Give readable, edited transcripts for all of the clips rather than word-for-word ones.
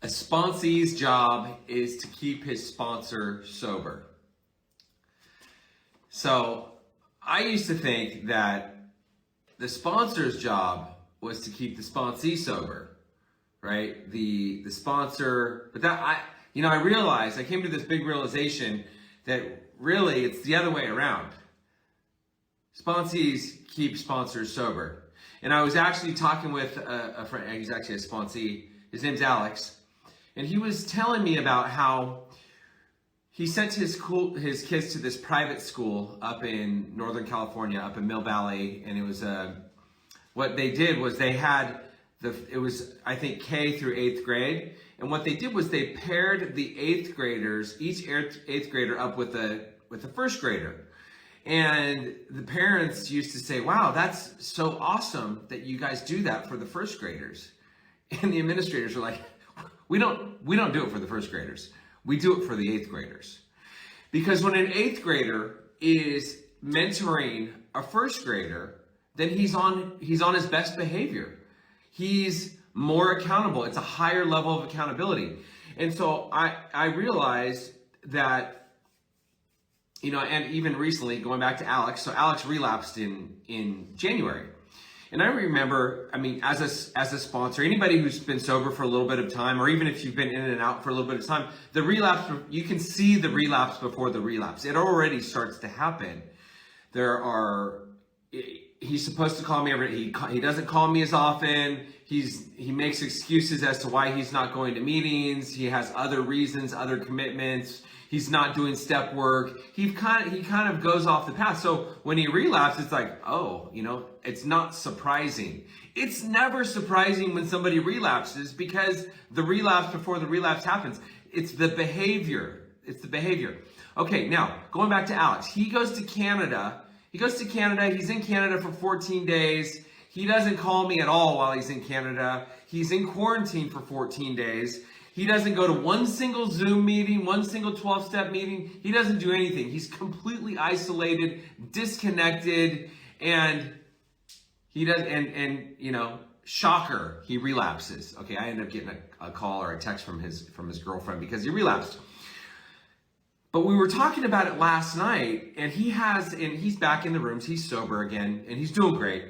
sponsee's job is to keep his sponsor sober. So I used to think that the sponsor's job was to keep the sponsee sober, right? The sponsor, but that I realized, I came to this big realization that really it's the other way around. Sponsees keep sponsors sober. And I was actually talking with a friend, he's actually a sponsee, his name's Alex, and he was telling me about how he sent his kids to this private school up in Northern California, up in Mill Valley, and it was what they did was they had it was I think K through 8th grade, and what they did was they paired the 8th graders, each 8th grader up with a first grader. And the parents used to say, wow, that's so awesome that you guys do that for the first graders. And the administrators were like, we don't do it for the first graders. We do it for the 8th graders. Because when an 8th grader is mentoring a first grader, then he's on his best behavior. He's more accountable. It's a higher level of accountability. And so I realized that, and even recently, going back to Alex, so Alex relapsed in January. And I remember, as a sponsor, anybody who's been sober for a little bit of time, or even if you've been in and out for a little bit of time, the relapse, you can see the relapse before the relapse. It already starts to happen. He's supposed to call me he doesn't call me as often. He makes excuses as to why he's not going to meetings. He has other reasons, other commitments. He's not doing step work. He kind of goes off the path. So when he relapses, it's like, it's not surprising. It's never surprising when somebody relapses because the relapse before the relapse happens. It's the behavior. Okay, now going back to Alex. He goes to Canada. He's in Canada for 14 days. He doesn't call me at all while he's in Canada. He's in quarantine for 14 days. He doesn't go to one single Zoom meeting, one single 12-step meeting. He doesn't do anything. He's completely isolated, disconnected, and he does. And shocker, he relapses. Okay, I end up getting a call or a text from his girlfriend because he relapsed. But we were talking about it last night, and he's back in the rooms. He's sober again, and he's doing great.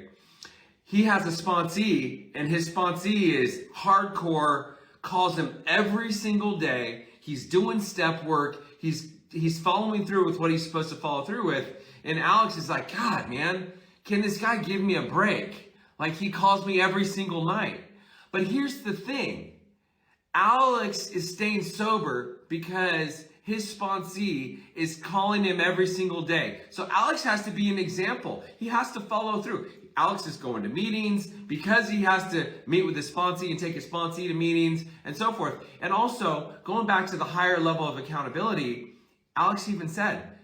He has a sponsee, and his sponsee is hardcore. Calls him every single day. He's doing step work. He's following through with what he's supposed to follow through with. And Alex is like, God, man, can this guy give me a break? Like, he calls me every single night. But here's the thing. Alex is staying sober because his sponsee is calling him every single day. So Alex has to be an example. He has to follow through. Alex is going to meetings because he has to meet with his sponsee and take his sponsee to meetings and so forth. And also, going back to the higher level of accountability, Alex even said,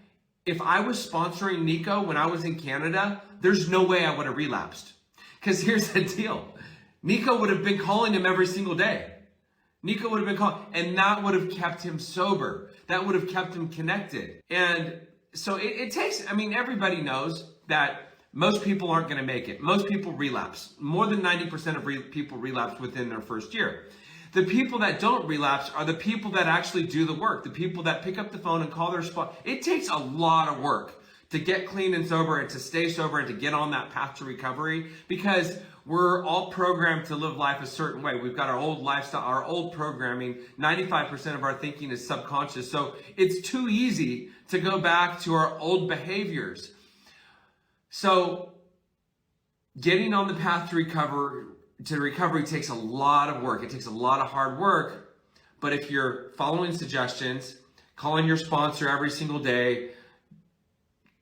if I was sponsoring Nico when I was in Canada, there's no way I would have relapsed. Because here's the deal. Nico would have been calling him every single day. Nico would have been calling, and that would have kept him sober. That would have kept him connected. And so it takes, everybody knows that most people aren't going to make it. Most people relapse. More than 90% of people relapse within their first year. The people that don't relapse are the people that actually do the work. The people that pick up the phone and call their spot. It takes a lot of work to get clean and sober and to stay sober and to get on that path to recovery because we're all programmed to live life a certain way. We've got our old lifestyle, our old programming. 95% of our thinking is subconscious. So it's too easy to go back to our old behaviors. So getting on the path to recovery takes a lot of work. It takes a lot of hard work. But if you're following suggestions, calling your sponsor every single day,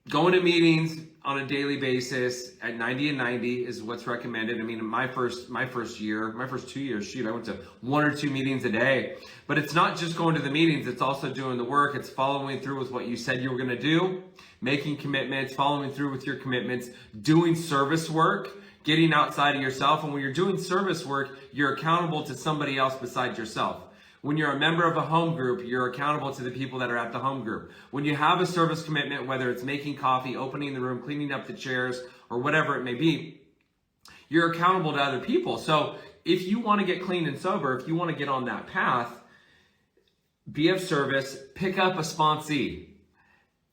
going to meetings on a daily basis at 90 and 90 is what's recommended. My first 2 years, I went to 1 or 2 meetings a day. But it's not just going to the meetings, it's also doing the work. It's following through with what you said you were going to do, making commitments, following through with your commitments, doing service work, getting outside of yourself. And when you're doing service work, you're accountable to somebody else besides yourself. When you're a member of a home group, you're accountable to the people that are at the home group. When you have a service commitment, whether it's making coffee, opening the room, cleaning up the chairs, or whatever it may be, you're accountable to other people. So if you want to get clean and sober, if you want to get on that path, be of service, pick up a sponsee.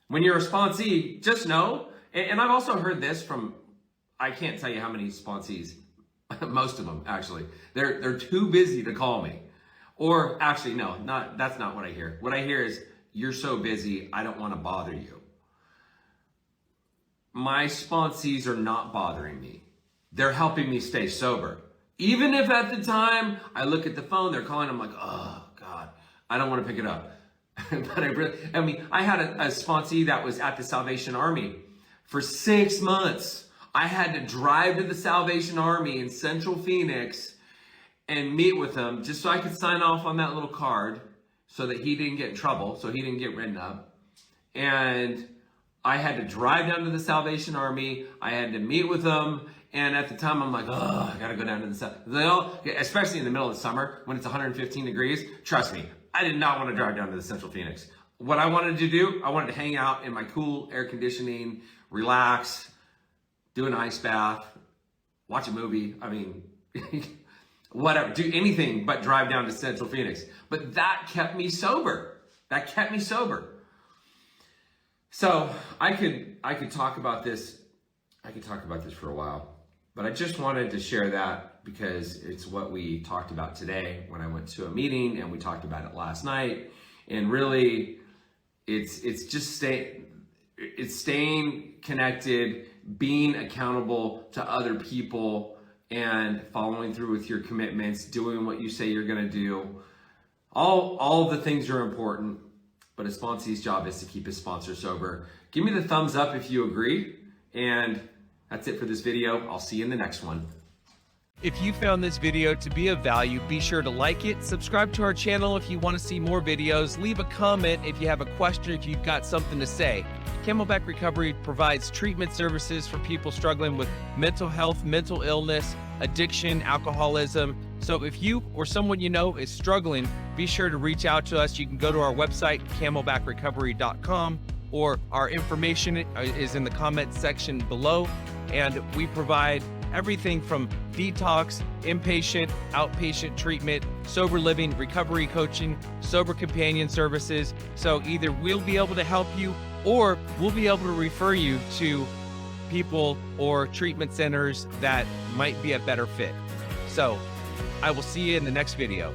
When you're a sponsee, just know, and I've also heard this from, I can't tell you how many sponsees, most of them actually, they're too busy to call me. Or actually, no, that's not what I hear. What I hear is, you're so busy, I don't want to bother you. My sponsees are not bothering me. They're helping me stay sober. Even if at the time I look at the phone, they're calling, I'm like, oh God, I don't want to pick it up. But I had a sponsee that was at the Salvation Army for 6 months. I had to drive to the Salvation Army in Central Phoenix and meet with him just so I could sign off on that little card so that he didn't get in trouble, so he didn't get written up. And I had to drive down to the Salvation Army. I had to meet with them. And at the time, I'm like, oh, I got to go down to the south. Especially in the middle of the summer when it's 115 degrees. Trust me, I did not want to drive down to the Central Phoenix. What I wanted to do, I wanted to hang out in my cool air conditioning, relax, do an ice bath, watch a movie. I mean, whatever, do anything but drive down to Central Phoenix. But that kept me sober. That kept me sober. So I could talk about this. I could talk about this for a while, but I just wanted to share that because it's what we talked about today when I went to a meeting, and we talked about it last night. And really, it's just staying connected, being accountable to other people, and following through with your commitments, doing what you say you're going to do. All of the things are important, but a sponsee's job is to keep his sponsor sober. Give me the thumbs up if you agree, and that's it for this video. I'll see you in the next one. If you found this video to be of value, be sure to like it, subscribe to our channel if you want to see more videos, leave a comment if you have a question, if you've got something to say. Camelback Recovery provides treatment services for people struggling with mental health, mental illness, addiction, alcoholism. So if you or someone you know is struggling, be sure to reach out to us. You can go to our website, camelbackrecovery.com, or our information is in the comment section below. And we provide everything from detox, inpatient, outpatient treatment, sober living, recovery coaching, sober companion services. So either we'll be able to help you, or we'll be able to refer you to people or treatment centers that might be a better fit. So I will see you in the next video.